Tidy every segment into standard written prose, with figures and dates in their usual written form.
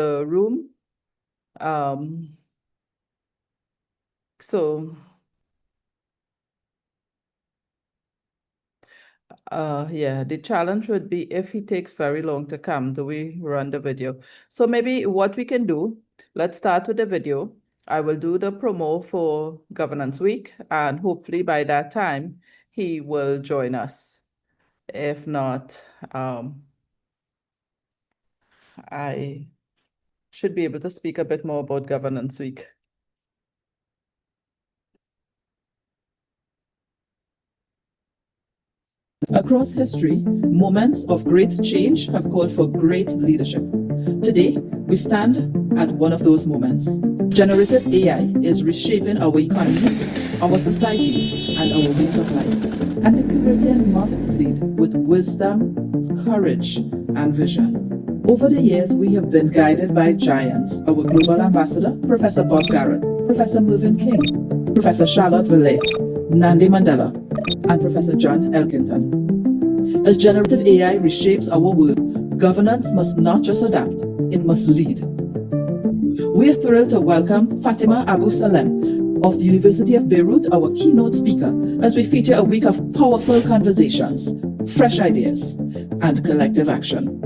the room. Um, so, yeah, the challenge would be if he takes very long to come, do we run the video? So maybe what we can do, let's start with the video. I will do the promo for Governance Week, and hopefully by that time, he will join us. If not, I should be able to speak a bit more about Governance Week. Across history, moments of great change have called for great leadership. Today, we stand at one of those moments. Generative AI is reshaping our economies, our societies, and our ways of life. And the Caribbean must lead with wisdom, courage, and vision. Over the years, we have been guided by giants. Our global ambassador, Professor Bob Garratt, Professor Mervyn King, Professor Charlotte Vallet, Nandi Mandela, and Professor John Elkington. As generative AI reshapes our world, governance must not just adapt, it must lead. We are thrilled to welcome Fatima Abu Salem of the University of Beirut, our keynote speaker, as we feature a week of powerful conversations, fresh ideas, and collective action.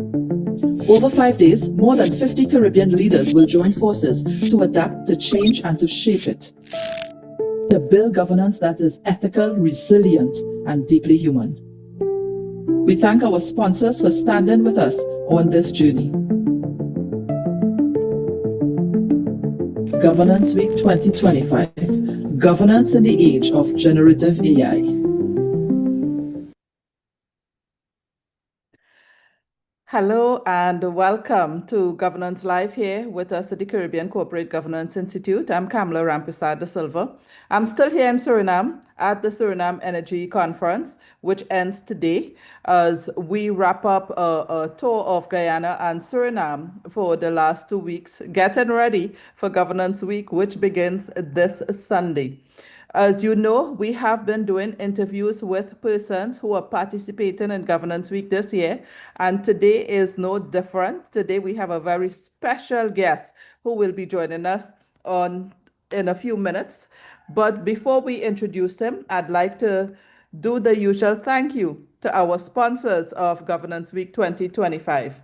Over 5 days, more than 50 Caribbean leaders will join forces to adapt, to change, and to shape it. To build governance that is ethical, resilient, and deeply human. We thank our sponsors for standing with us on this journey. Governance Week 2025, Governance in the Age of Generative AI. Hello and welcome to Governance Live here with us at the Caribbean Corporate Governance Institute. I'm Kamla Rampersad de Silva. I'm still here in Suriname at the Suriname Energy Conference, which ends today as we wrap up a tour of Guyana and Suriname for the last 2 weeks, getting ready for Governance Week, which begins this Sunday. As you know, we have been doing interviews with persons who are participating in Governance Week this year, and today is no different. Today we have a very special guest who will be joining us in a few minutes. But before we introduce him, I'd like to do the usual thank you to our sponsors of Governance Week 2025.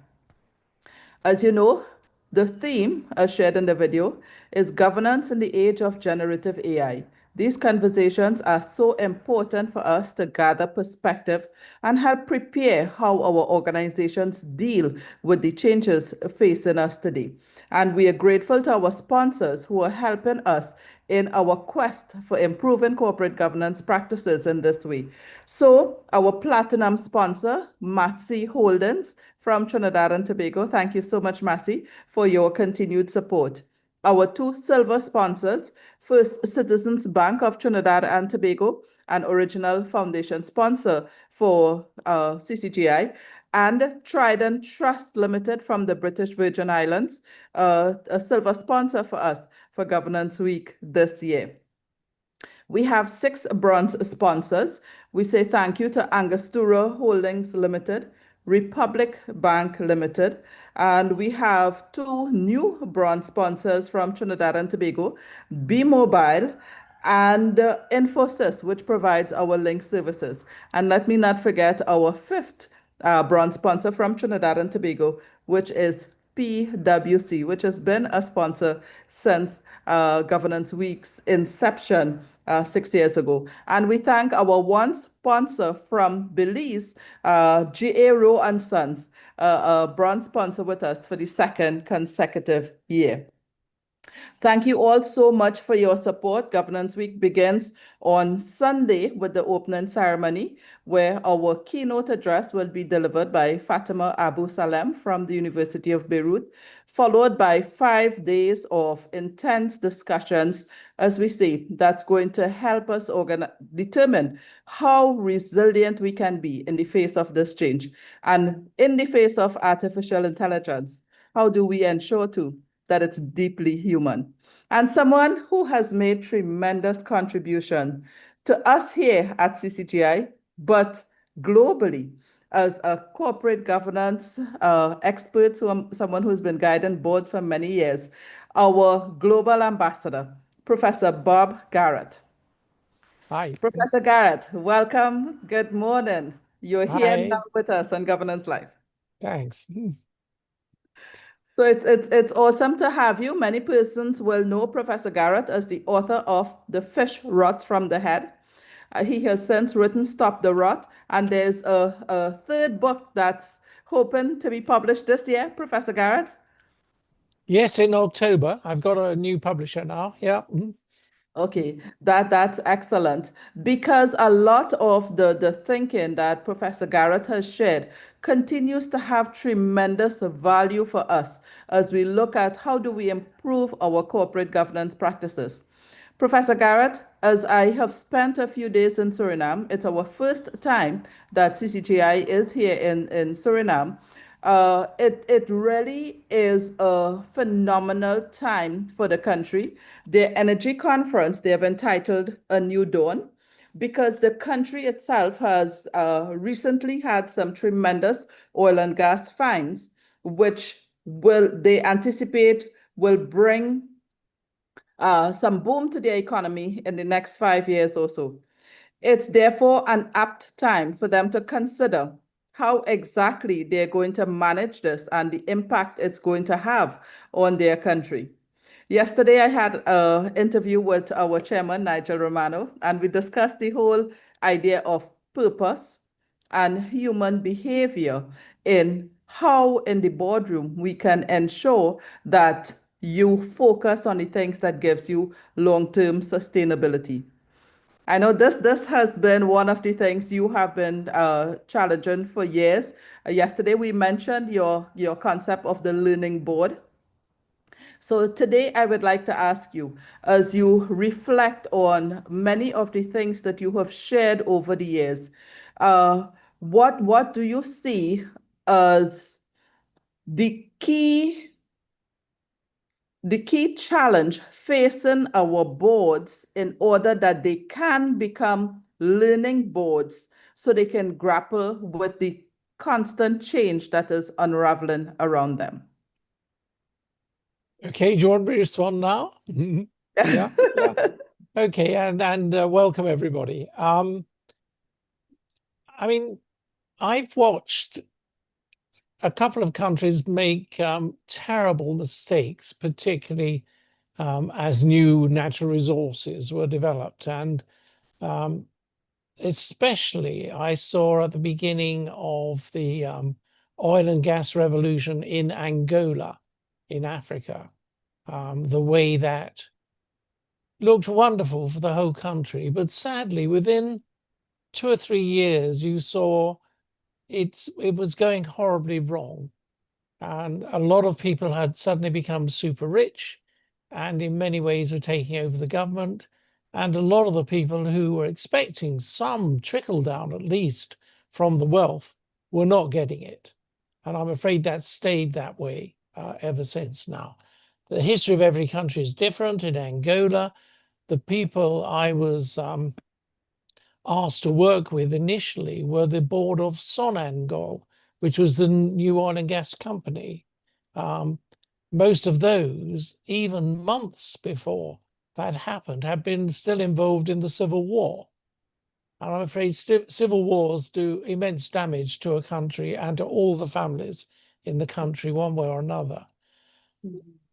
As you know, the theme, as shared in the video, is governance in the age of generative AI. These conversations are so important for us to gather perspective and help prepare how our organizations deal with the changes facing us today. And we are grateful to our sponsors who are helping us in our quest for improving corporate governance practices in this way. So our platinum sponsor, Matsi Holdings from Trinidad and Tobago. Thank you so much, Matsi, for your continued support. Our two silver sponsors, First Citizens Bank of Trinidad and Tobago, an original foundation sponsor for CCGI, and Trident Trust Limited from the British Virgin Islands, a silver sponsor for us for Governance Week this year. We have 6 bronze sponsors. We say thank you to Angostura Holdings Limited, Republic Bank Limited, and we have 2 new bronze sponsors from Trinidad and Tobago, B Mobile and Infosys, which provides our link services. And let me not forget our 5th bronze sponsor from Trinidad and Tobago, which is PwC, which has been a sponsor since Governance Week's inception 6 years ago. And we thank our one sponsor from Belize, G.A. Rowe and Sons, a bronze sponsor with us for the 2nd consecutive year. Thank you all so much for your support. Governance Week begins on Sunday with the opening ceremony, where our keynote address will be delivered by Fatima Abu Salem from the University of Beirut, followed by 5 days of intense discussions, as we say, that's going to help us determine how resilient we can be in the face of this change. And in the face of artificial intelligence, how do we ensure that it's deeply human? And someone who has made tremendous contribution to us here at CCGI, but globally, as a corporate governance expert, someone who's been guiding boards for many years, our global ambassador, Professor Bob Garratt. Hi. Professor Garratt, welcome. Good morning. You're here now Hi. with us on Governance Life. Thanks. So it's awesome to have you. Many persons will know Professor Garratt as the author of The Fish Rots from the Head. He has since written Stop the Rot, and there's a third book that's hoping to be published this year, Professor Garratt. Yes, in October. I've got a new publisher now. Yeah. Okay, that's excellent because a lot of the thinking that Professor Garratt has shared continues to have tremendous value for us as we look at how do we improve our corporate governance practices. Professor Garratt, as I have spent a few days in Suriname, it's our first time that CCGI is here in Suriname. It really is a phenomenal time for the country. Their energy conference they have entitled A New Dawn because the country itself has recently had some tremendous oil and gas finds, which will they anticipate will bring some boom to their economy in the next 5 years or so. It's therefore an apt time for them to consider how exactly they're going to manage this and the impact it's going to have on their country. Yesterday, I had an interview with our chairman, Nigel Romano, and we discussed the whole idea of purpose and human behavior in how in the boardroom we can ensure that you focus on the things that gives you long-term sustainability. I know this has been one of the things you have been challenging for years. Yesterday we mentioned your concept of the learning board. So today I would like to ask you, as you reflect on many of the things that you have shared over the years, uh, what do you see as the key challenge facing our boards in order that they can become learning boards so they can grapple with the constant change that is unraveling around them? Okay. Do you want me to respond now? Yeah. Yeah. Okay. And welcome everybody. I mean, I've watched a couple of countries make terrible mistakes, particularly as new natural resources were developed, and um, especially I saw at the beginning of the oil and gas revolution in Angola, in Africa, the way that looked wonderful for the whole country. But sadly, within 2 or 3 years, you saw it was going horribly wrong. And a lot of people had suddenly become super rich and in many ways were taking over the government. And a lot of the people who were expecting some trickle down, at least from the wealth, were not getting it. And I'm afraid that's stayed that way ever since now. The history of every country is different. In Angola, the people I was asked to work with initially were the board of Sonangol, which was the new oil and gas company. Um, most of those, even months before that happened, had been still involved in the Civil War. And I'm afraid civil wars do immense damage to a country and to all the families in the country, one way or another.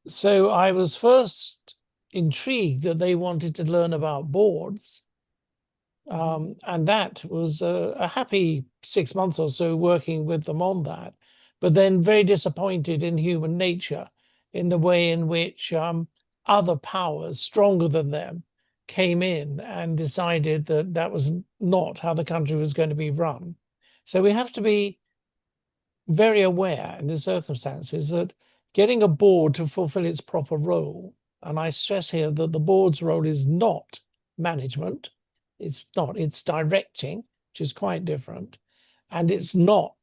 So I was first intrigued that they wanted to learn about boards. And that was a happy 6 months or so working with them on that, but then very disappointed in human nature in the way in which other powers stronger than them came in and decided that that was not how the country was going to be run. So we have to be very aware in the circumstances that getting a board to fulfill its proper role, and I stress here that the board's role is not management, it's directing, which is quite different, and it's not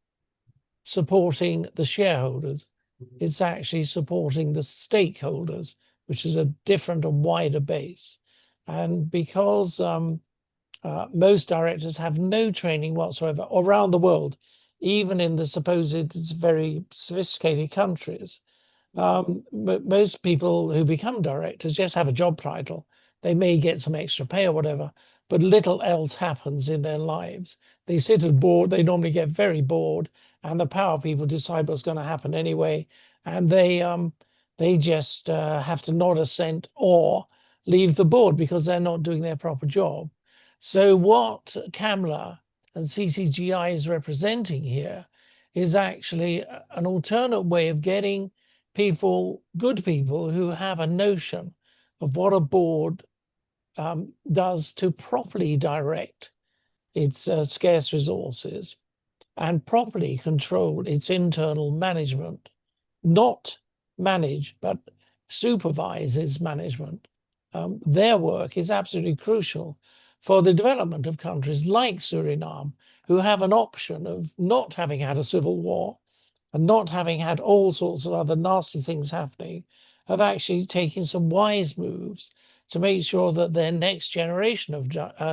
supporting the shareholders, it's actually supporting the stakeholders, which is a different and wider base. And because most directors have no training whatsoever around the world, even in the supposed very sophisticated countries. Most people who become directors just have a job title. They may get some extra pay or whatever, but little else happens in their lives. They sit at board, they normally get very bored, and the power people decide what's going to happen anyway, and they just have to nod assent or leave the board because they're not doing their proper job. So what Kamla and CCGI is representing here is actually an alternate way of getting people, good people who have a notion of what a board does to properly direct its scarce resources and properly control its internal management, not manage, but supervise its management. Their work is absolutely crucial for the development of countries like Suriname, who have an option of not having had a civil war and not having had all sorts of other nasty things happening, of actually taking some wise moves to make sure that their next generation of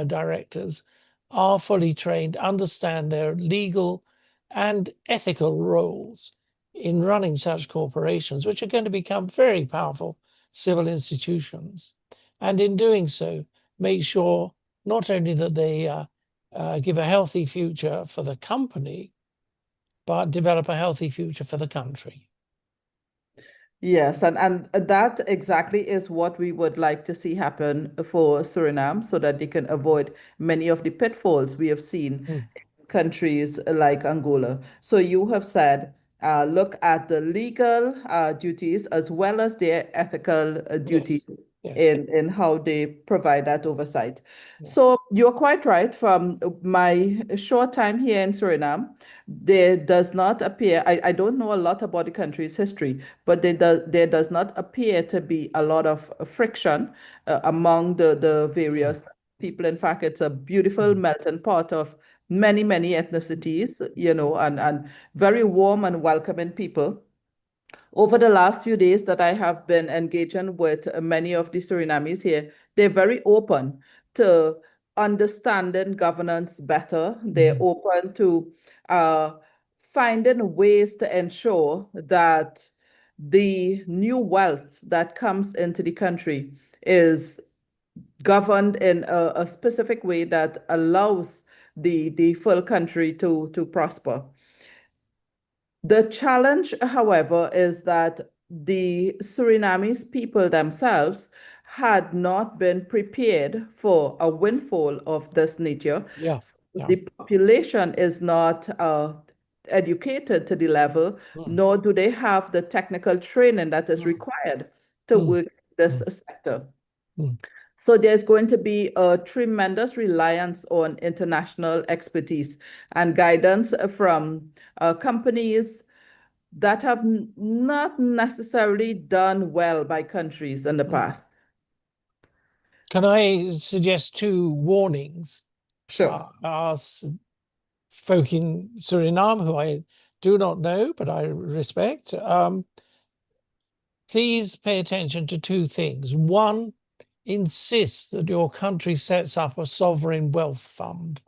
directors are fully trained, understand their legal and ethical roles in running such corporations, which are going to become very powerful civil institutions. And in doing so, make sure not only that they give a healthy future for the company, but develop a healthy future for the country. Yes, and that exactly is what we would like to see happen for Suriname so that they can avoid many of the pitfalls we have seen Mm. in countries like Angola. So you have said, look at the legal duties as well as their ethical duties Yes, yes. in how they provide that oversight. Yeah. So you're quite right. From my short time here in Suriname, there does not appear, I don't know a lot about the country's history, but there does not appear to be a lot of friction among the Mm. various people. In fact, it's a beautiful Mm. melting pot of many, many ethnicities, and very warm and welcoming people. Over the last few days that I have been engaging with many of the Surinamese here, they're very open to understanding governance better. They're Mm. open to uh, finding ways to ensure that the new wealth that comes into the country is governed in a specific way that allows the full country to prosper. The challenge, however, is that the Surinamese people themselves had not been prepared for a windfall of this nature. Yeah, So yeah. the population is not educated to the level, Mm. nor do they have the technical training that is Mm. required to Mm. work in this Mm. sector. Mm. So there's going to be a tremendous reliance on international expertise and guidance from companies that have not necessarily done well by countries in the Mm. past. Can I suggest two warnings? Sure. Us folk in Suriname, who I do not know, but I respect, please pay attention to two things. One, insist that your country sets up a sovereign wealth fund.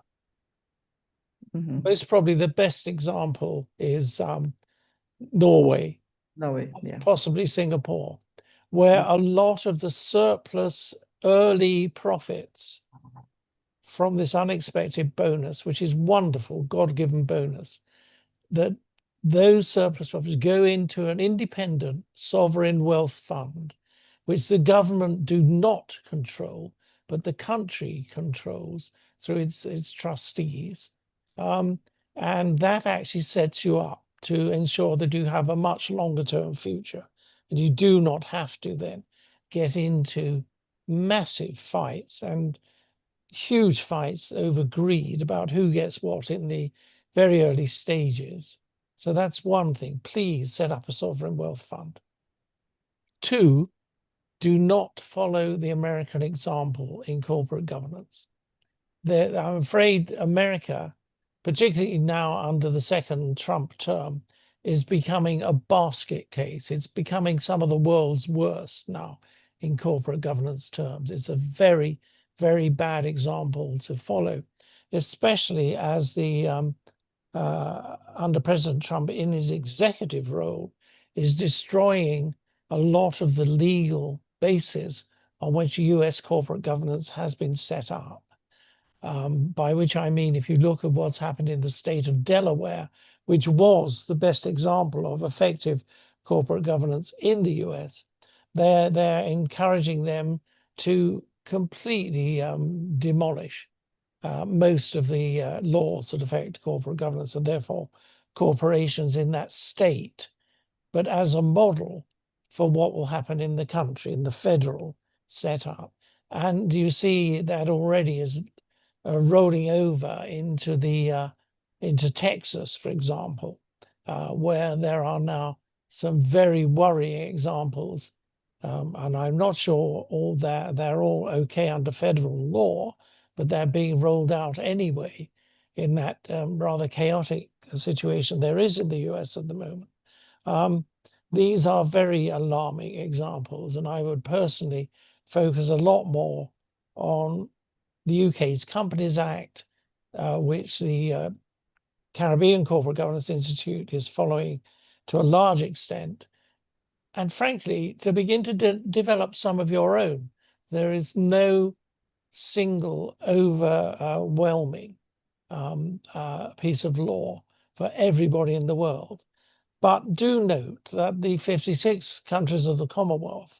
Mhm. Most probably the best example is Norway, No way. Yeah. possibly Singapore, where Mm. a lot of the surplus early profits from this unexpected bonus, which is wonderful, God-given bonus, that those surplus profits go into an independent sovereign wealth fund, which the government do not control, but the country controls through its trustees. Um, and that actually sets you up to ensure that you have a much longer term future. And you do not have to then get into massive fights and huge fights over greed about who gets what in the very early stages. So that's one thing. Please set up a sovereign wealth fund. Two, do not follow the American example in corporate governance. I'm afraid America, particularly now under the second Trump term, is becoming a basket case. It's becoming some of the world's worst now in corporate governance terms. It's a very, very bad example to follow, especially as the under President Trump in his executive role is destroying a lot of the legal basis on which US corporate governance has been set up. By which I mean, if you look at what's happened in the state of Delaware, which was the best example of effective corporate governance in the US, they're encouraging them to completely demolish most of the laws that affect corporate governance, and therefore corporations in that state, but as a model for what will happen in the country, in the federal setup. And you see that already is rolling over into Texas, for example, where there are now some very worrying examples. And I'm not sure they're all okay under federal law, but they're being rolled out anyway in that rather chaotic situation there is in the US at the moment. These are very alarming examples, and I would personally focus a lot more on the UK's Companies Act, which the Caribbean Corporate Governance Institute is following to a large extent, and frankly, to begin to develop some of your own. There is no single overwhelming piece of law for everybody in the world. But do note that the 56 countries of the Commonwealth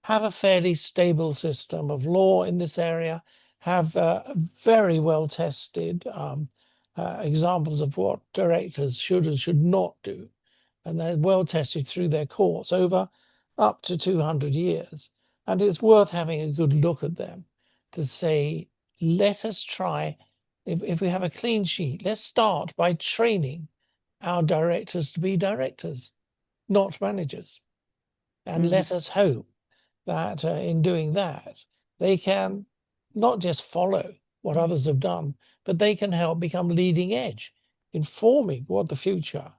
have a fairly stable system of law in this area, have very well tested examples of what directors should and should not do. And they're well tested through their courts over up to 200 years. And it's worth having a good look at them to say, let us try, if we have a clean sheet, let's start by training our directors to be directors, not managers. And let us hope that in doing that, they can not just follow what others have done, but they can help become leading edge, informing what the future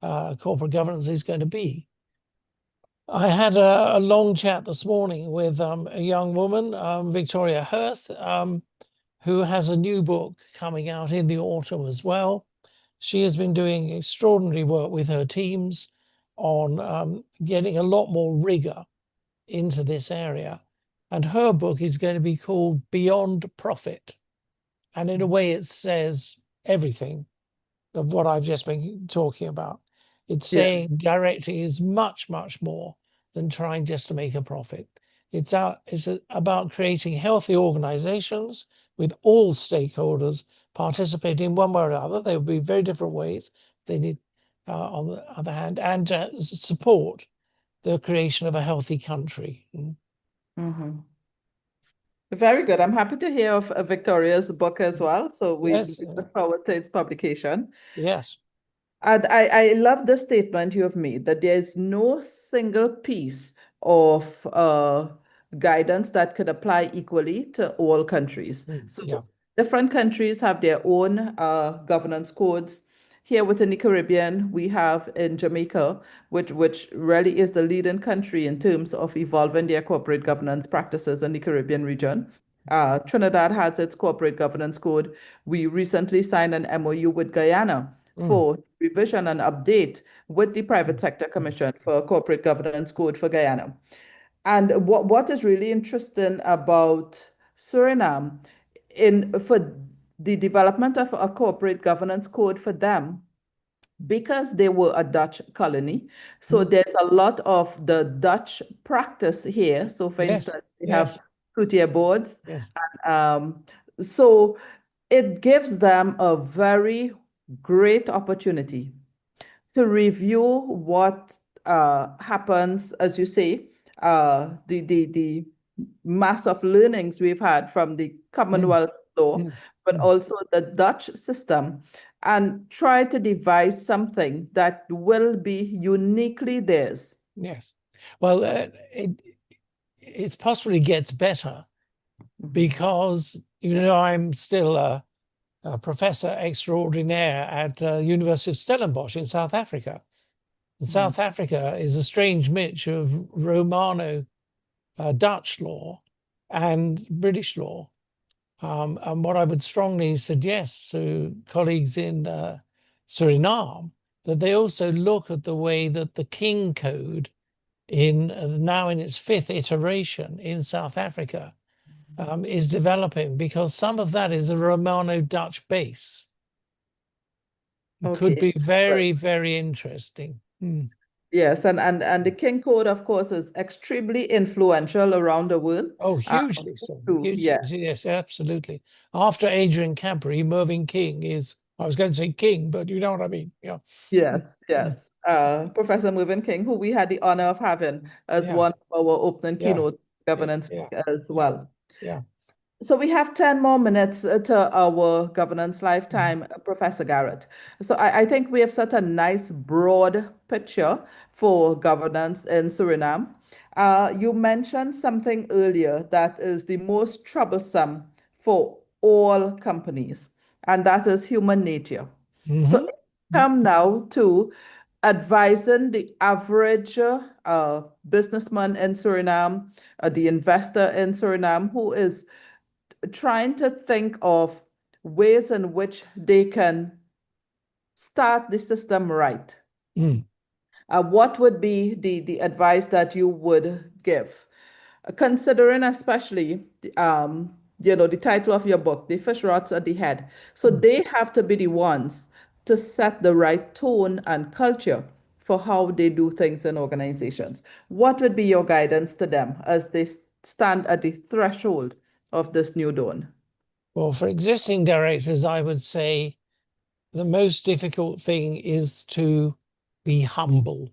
corporate governance is going to be. I had a long chat this morning with a young woman, Victoria Hirth, who has a new book coming out in the autumn as well. She has been doing extraordinary work with her teams on getting a lot more rigor into this area. And her book is going to be called Beyond Profit. And in a way, it says everything of what I've just been talking about. It's saying directing is much, much more than trying just to make a profit. It's about creating healthy organizations with all stakeholders participating in one way or another. There will be very different ways. They need, on the other hand, and support the creation of a healthy country. Mm-hmm. Very good. I'm happy to hear of Victoria's book as well. So we look forward to its publication. Yes. And I love the statement you have made that there is no single piece of guidance that could apply equally to all countries. So different countries have their own governance codes. Here within the Caribbean, we have in Jamaica, which really is the leading country in terms of evolving their corporate governance practices in the Caribbean region. Trinidad has its corporate governance code. We recently signed an MOU with Guyana for revision and update with the Private Sector Commission for Corporate Governance Code for Guyana. And what is really interesting about Suriname for the development of a corporate governance code for them, because they were a Dutch colony, so there's a lot of the Dutch practice here. So for instance, we have two-tier boards. So it gives them a very great opportunity to review what happens, as you say, the mass of learnings we've had from the Commonwealth law, but also the Dutch system, and try to devise something that will be uniquely theirs. Yes. Well, it possibly gets better because, I'm still a professor extraordinaire at University of Stellenbosch in South Africa. South Africa is a strange mix of Romano Dutch law and British law. And what I would strongly suggest to colleagues in Suriname, that they also look at the way that the King Code in now in its fifth iteration in South Africa is developing, because some of that is a Romano-Dutch base. It could Okay. be very, very interesting. Yes, and the King Code, of course, is extremely influential around the world. Oh, hugely so. Yeah, Hugely. Yes, absolutely. After Adrian Campery, Mervyn King is, I was going to say King, but you know what I mean. Yeah. Mm, yes, mm, yes. Professor Mervyn King, who we had the honor of having as yeah, one of our opening yeah, keynote yeah, governance yeah, as yeah, well. yeah. So we have 10 more minutes to our governance Mhm. lifetime, Professor Garratt. So I think we have set a nice broad picture for governance in Suriname. You mentioned something earlier that is the most troublesome for all companies, and that is human nature. So Mhm. if we come now to advising the average businessman in Suriname, the investor in Suriname who is trying to think of ways in which they can start the system right. Mm. What would be the advice that you would give? Considering especially, the title of your book, The Fish Rots at the Head. So Mm. they have to be the ones to set the right tone and culture for how they do things in organizations. What would be your guidance to them as they stand at the threshold of this new dawn? Well, for existing directors, I would say the most difficult thing is to be humble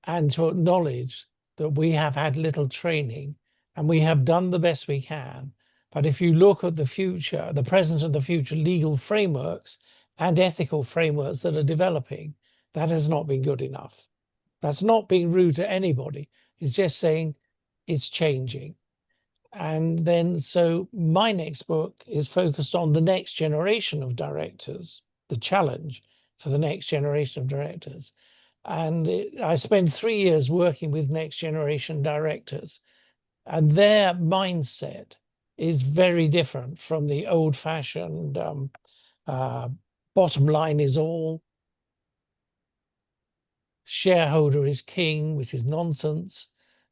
and to acknowledge that we have had little training and we have done the best we can. But if you look at the future, the present and the future legal frameworks and ethical frameworks that are developing, that has not been good enough. That's not being rude to anybody. It's just saying it's changing. And then, so my next book is focused on the next generation of directors, the challenge for the next generation of directors. And I spent 3 years working with next generation directors, and their mindset is very different from the old fashioned uh, bottom line is all, shareholder is king, which is nonsense.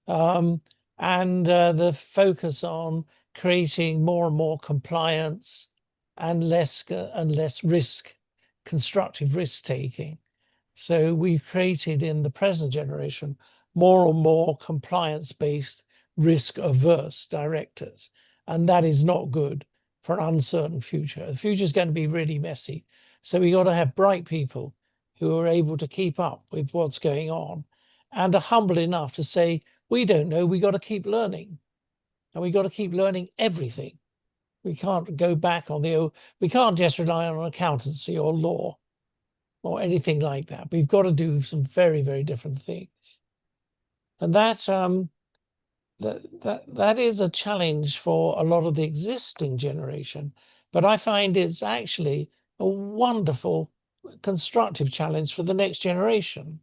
Um, and the focus on creating more and more compliance and less risk, constructive risk taking. So we've created in the present generation more and more compliance-based, risk-averse directors. And that is not good for an uncertain future. The future is going to be really messy. So we got to have bright people who are able to keep up with what's going on and are humble enough to say, we don't know, we got to keep learning. And we got to keep learning everything. We can't go back on the old, we can't just rely on accountancy or law or anything like that. We've got to do some very, very different things. And that is a challenge for a lot of the existing generation. But I find it's actually a wonderful, constructive challenge for the next generation.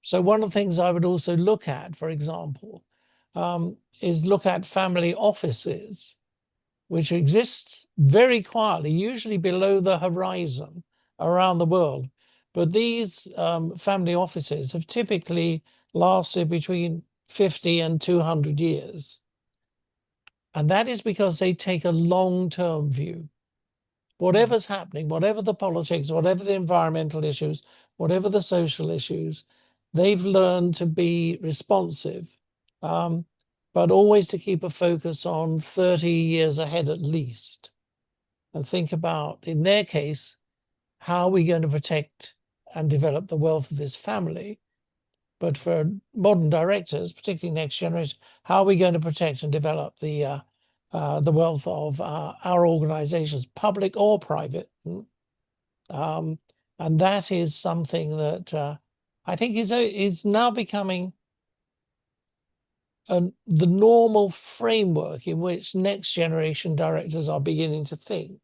So one of the things I would also look at, for example, is look at family offices, which exist very quietly, usually below the horizon around the world. But these family offices have typically lasted between 50 and 200 years. And that is because they take a long-term view. Whatever's happening, whatever the politics, whatever the environmental issues, whatever the social issues, they've learned to be responsive, um, but always to keep a focus on 30 years ahead at least. And think about, in their case, how are we going to protect and develop the wealth of this family? But for modern directors, particularly next generation, how are we going to protect and develop the wealth of our organizations, public or private? Um, and that is something that I think is now becoming the normal framework in which next generation directors are beginning to think.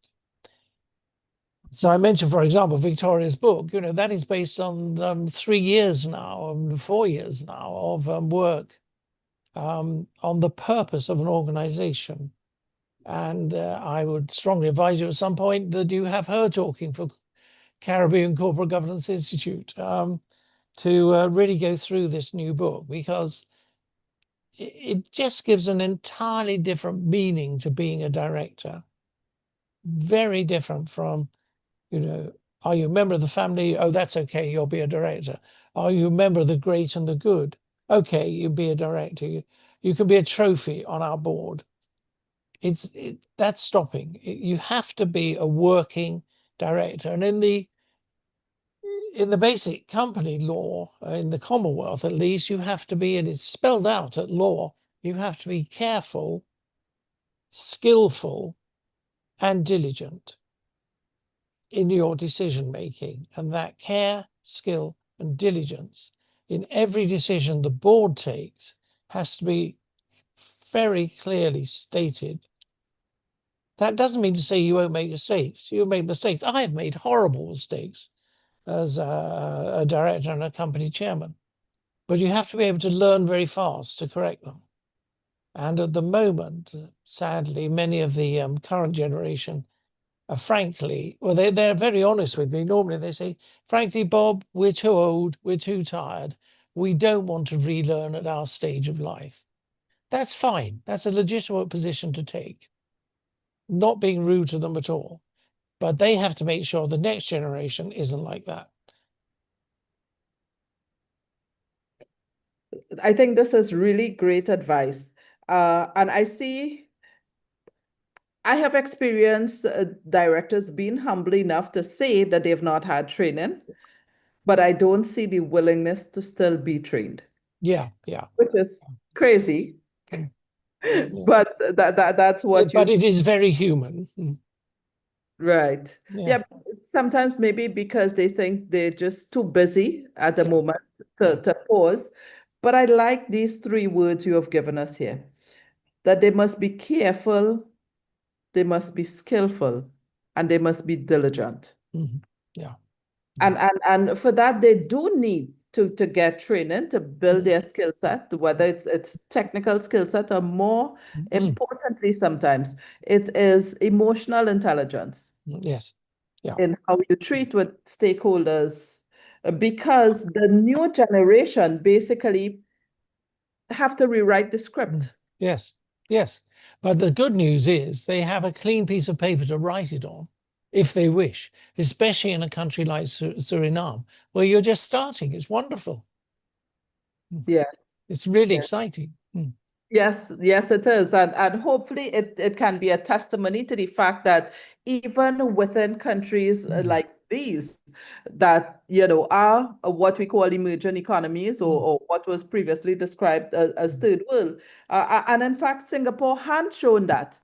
So I mentioned, for example, Victoria's book. That is based on 3 years now, 4 years now of work on the purpose of an organization. And I would strongly advise you at some point that you have her talking for Caribbean Corporate Governance Institute to really go through this new book, because it just gives an entirely different meaning to being a director. Very different from, are you a member of the family? Oh, that's okay, you'll be a director. Are you a member of the great and the good? Okay, you'll be a director. You can be a trophy on our board. That's stopping. You have to be a working director. And in the basic company law, in the Commonwealth at least, you have to be, and it's spelled out at law, you have to be careful, skillful, and diligent in your decision making. And that care, skill, and diligence in every decision the board takes has to be very clearly stated. That doesn't mean to say you won't make mistakes. You'll make mistakes. I have made horrible mistakes as a director and a company chairman, but you have to be able to learn very fast to correct them. And at the moment, sadly, many of the current generation are frankly, well, they're very honest with me. Normally they say, frankly, Bob, we're too old, we're too tired. We don't want to relearn at our stage of life. That's fine. That's a legitimate position to take. Not being rude to them at all. But they have to make sure the next generation isn't like that. I think this is really great advice. And I have experienced directors being humble enough to say that they've not had training, but I don't see the willingness to still be trained. Yeah. Which is crazy, but that's what But it is very human. right. Yeah, sometimes maybe because they think they're just too busy at the moment to pause. But I like these three words you have given us here, that they must be careful, they must be skillful, and they must be diligent. Yeah. And for that, they do need to get training to build their skill set, whether it's technical skill set or more importantly, sometimes it is emotional intelligence Yes. Yeah. in how you treat with stakeholders, because the new generation basically have to rewrite the script. Yes. Yes. But the good news is they have a clean piece of paper to write it on if they wish, especially in a country like Suriname, where you're just starting. It's wonderful. Yeah. It's really Yeah. exciting. Yes, yes, it is. And hopefully it can be a testimony to the fact that even within countries like these, that, are what we call emerging economies, or what was previously described as third world. And in fact, Singapore had shown that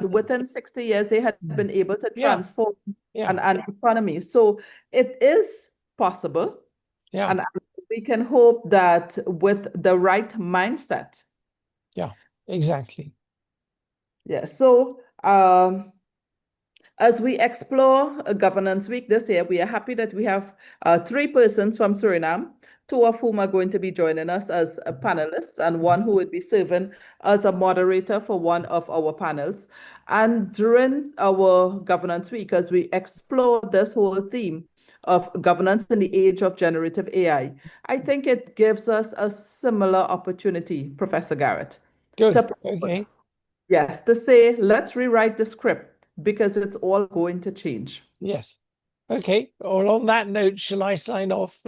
within 60 years, they had been able to transform an economy. So it is possible. Yeah. And we can hope that with the right mindset. Yeah, exactly. Yeah. So as we explore Governance Week this year, we are happy that we have three persons from Suriname, two of whom are going to be joining us as panelists, and one who would be serving as a moderator for one of our panels. And during our Governance Week, as we explore this whole theme of governance in the age of generative AI, I think it gives us a similar opportunity, Professor Garratt, to Good. Okay. pause. Yes, to say, let's rewrite the script because it's all going to change. Yes. Okay. Well, on that note, shall I sign off?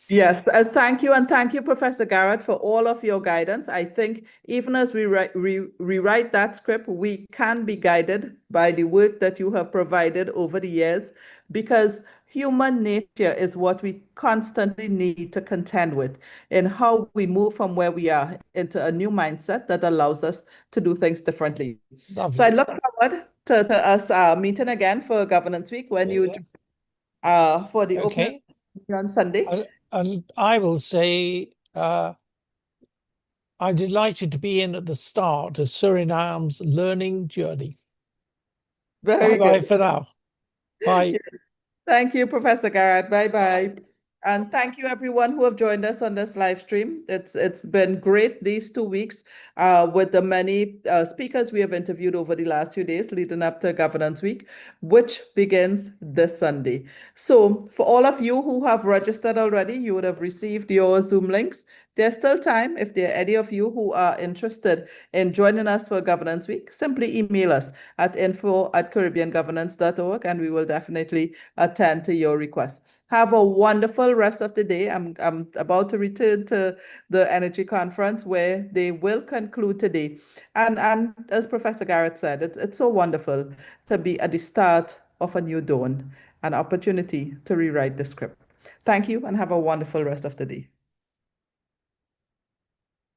Yes, thank you. And thank you, Professor Garratt, for all of your guidance. I think even as we rewrite that script, we can be guided by the work that you have provided over the years, because human nature is what we constantly need to contend with in how we move from where we are into a new mindset that allows us to do things differently. Lovely. So I look forward to us meeting again for Governance Week when you for the opening on Sunday. And I will say I'm delighted to be in at the start of Suriname's learning journey. Very Bye-bye good. for now. Bye. Thank you, Professor Garratt. Bye-bye. And thank you everyone who have joined us on this live stream. It's been great these 2 weeks with the many speakers we have interviewed over the last few days leading up to Governance Week, which begins this Sunday. So for all of you who have registered already, you would have received your Zoom links. There's still time. If there are any of you who are interested in joining us for Governance Week, simply email us at info@caribbeangovernance.org and we will definitely attend to your request. Have a wonderful rest of the day. I'm about to return to the energy conference where they will conclude today. And as Professor Garratt said, it's so wonderful to be at the start of a new dawn, an opportunity to rewrite the script. Thank you and have a wonderful rest of the day.